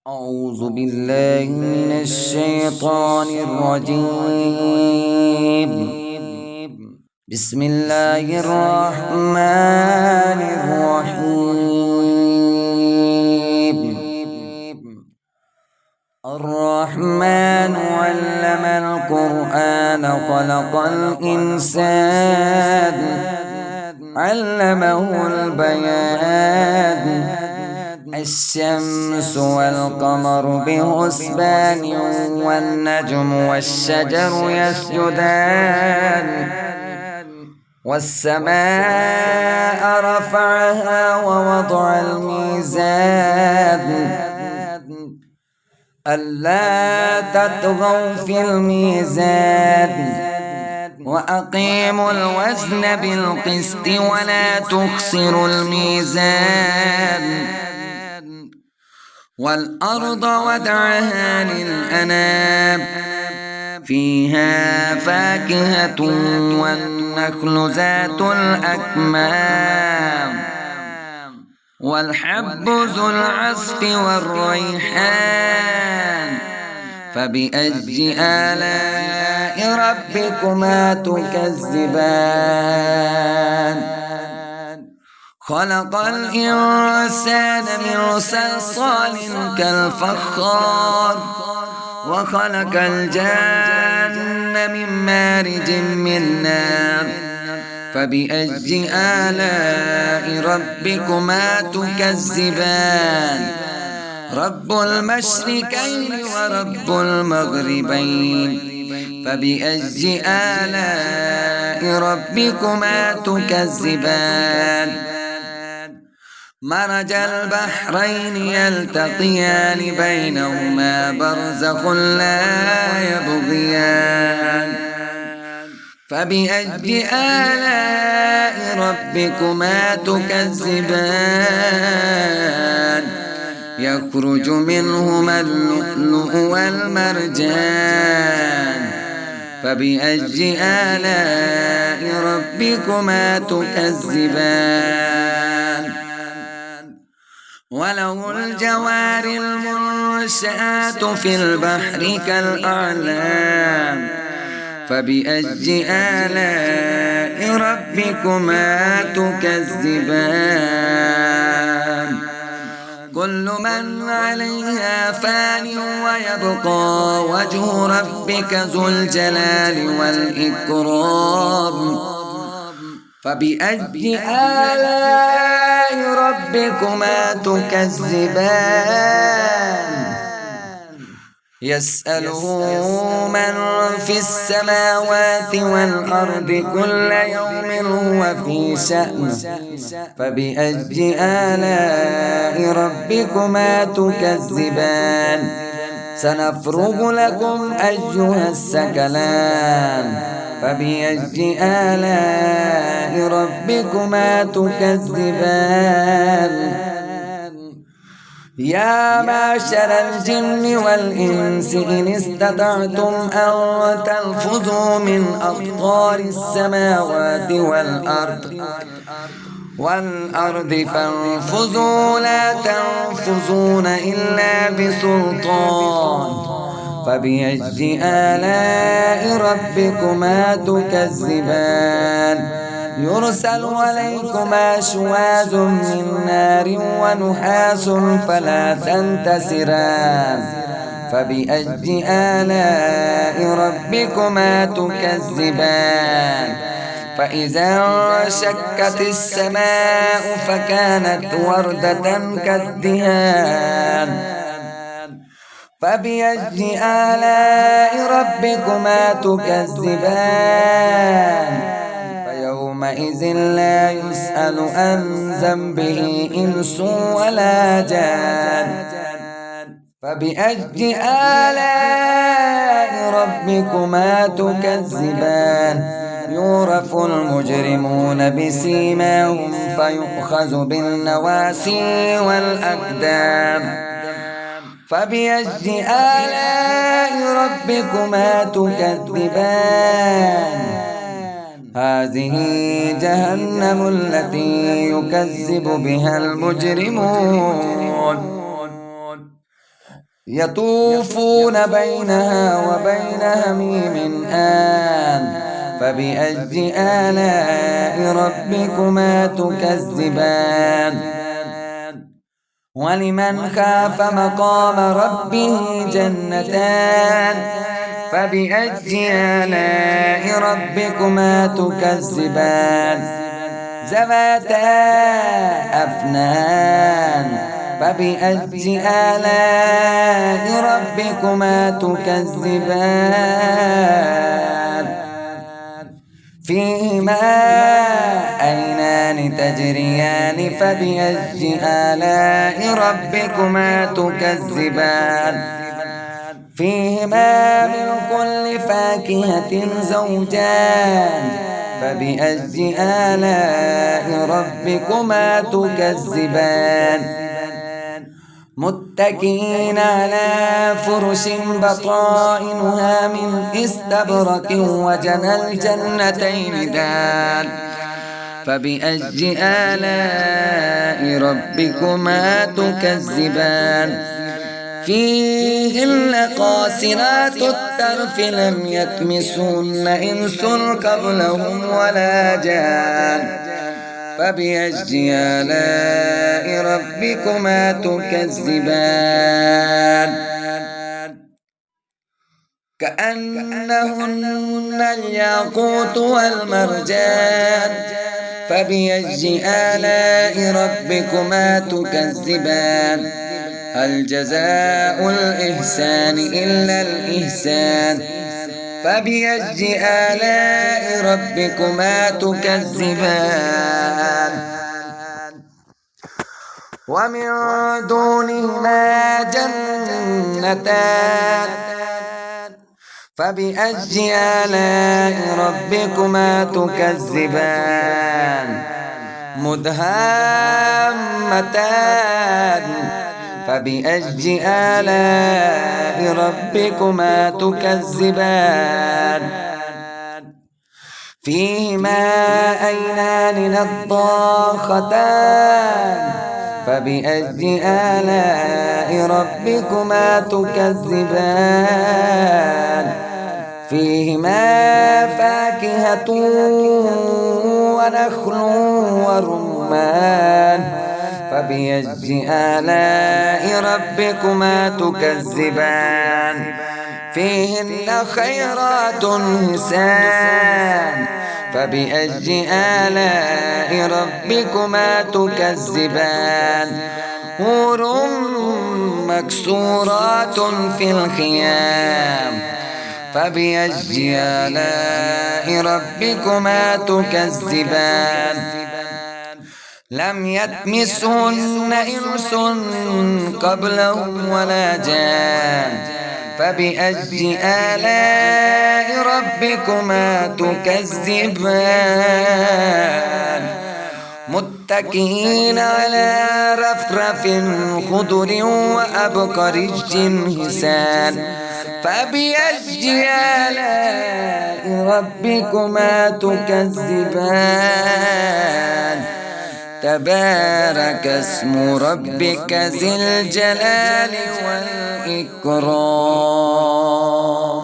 أعوذ بالله من الشيطان الرجيم. بسم الله الرحمن الرحيم. الرحمن علم القرآن خلق الإنسان علمه البيان. الشمس والقمر بحسبان والنجم والشجر يسجدان. والسماء رفعها ووضع الميزان ألا تطغوا في الميزان وأقيموا الوزن بالقسط ولا تخسروا الميزان. والأرض وضعها للأنام فيها فاكهة والنخل ذات الأكمام والحب ذو العصف والريحان. فبأي آلاء ربكما تكذبان؟ خلق الإنسان من صلصال كالفخار وخلق الجن من مارج من نار. فبأي آلاء ربكما تكذبان؟ رب المشركين ورب المغربين. فبأي آلاء ربكما تكذبان؟ مرج البحرين يلتقيان بينهما برزخ لا يبغيان. فبأي آلاء ربكما تكذبان؟ يخرج منهما اللؤلؤ والمرجان. فبأي آلاء ربكما تكذبان؟ وله الجوار المنشآت في البحر كالأعلام. فبأي آلاء ربكما تكذبان؟ كل من عليها فان ويبقى وجه ربك ذو الجلال والإكرام. فبأي آلاء ربكما تكذبان؟ يسأله من في السماوات والأرض كل يوم هو في شأن. فبأي آلاء ربكما تكذبان؟ سنفرغ لكم أيها الثقلان. فبأي آلاء ربكما تكذبان؟ يا معشر الجن والإنس إن استطعتم أن تنفذوا من أقطار السماوات والأرض فانفذوا لا تنفذون إلا بسلطان. فبأي آلاء ربكما تكذبان؟ يرسل عليكما شواظ من نار ونحاس فلا تنتصران. فبأي آلاء ربكما تكذبان؟ فإذا انشقت السماء فكانت وردة كالدهان. فبأي آلاء ربكما تكذبان؟ يومئذ لا يسأل عن ذنبه إنس ولا جان. فبأي آلاء ربكما تكذبان؟ يعرف المجرمون بسيماهم فيؤخذ بالنواسي والأقدام. فبأي آلاء ربكما تكذبان؟ هذه جهنم التي يكذب بها المجرمون. يطوفون بينها وبين هميم آن فبأي آلاء ربكما تكذبان ولمن خاف مقام ربه جنتان فبأي آلاء ربكما تكذبان ذواتا أفنان فبأي آلاء ربكما تكذبان فيهما عينان تجريان فبأي آلاء ربكما تكذبان فيهما من كل فاكهة زوجان فبأي آلاء ربكما تكذبان متكئين على فرش بطائنها من استبرق وجنى الجنتين دان فبأي آلاء ربكما تكذبان فيهن قاصرات الطرف لم يطمثهن إنس قبلهم ولا جان فبأي آلاء ربكما تكذبان كأنهن الياقوت والمرجان فبأي آلاء ربكما تكذبان هل جزاء الإحسان إلا الإحسان فبأي آلاء ربكما تكذبان ومن دونهما جنتان فبأي آلاء ربكما تكذبان مدهامتان فبأي آلاء ربكما تكذبان فيهما عينان نضاختان فبأي آلاء ربكما تكذبان فيهما فاكهة ونخل ورمان فبأي آلاء ربكما تكذبان فيهن خيرات حسان فبأي آلاء ربكما تكذبان حور مكسورات في الخيام فبأي آلاء ربكما تكذبان لم يطمثهن إنس قبلهم ولا جان فبأي آلاء ربكما تكذبان متكئين على رفرف خضر وأبقرج حسان فبأي آلاء ربكما تكذبان تبارك اسم ربك ذي الجلال والإكرام.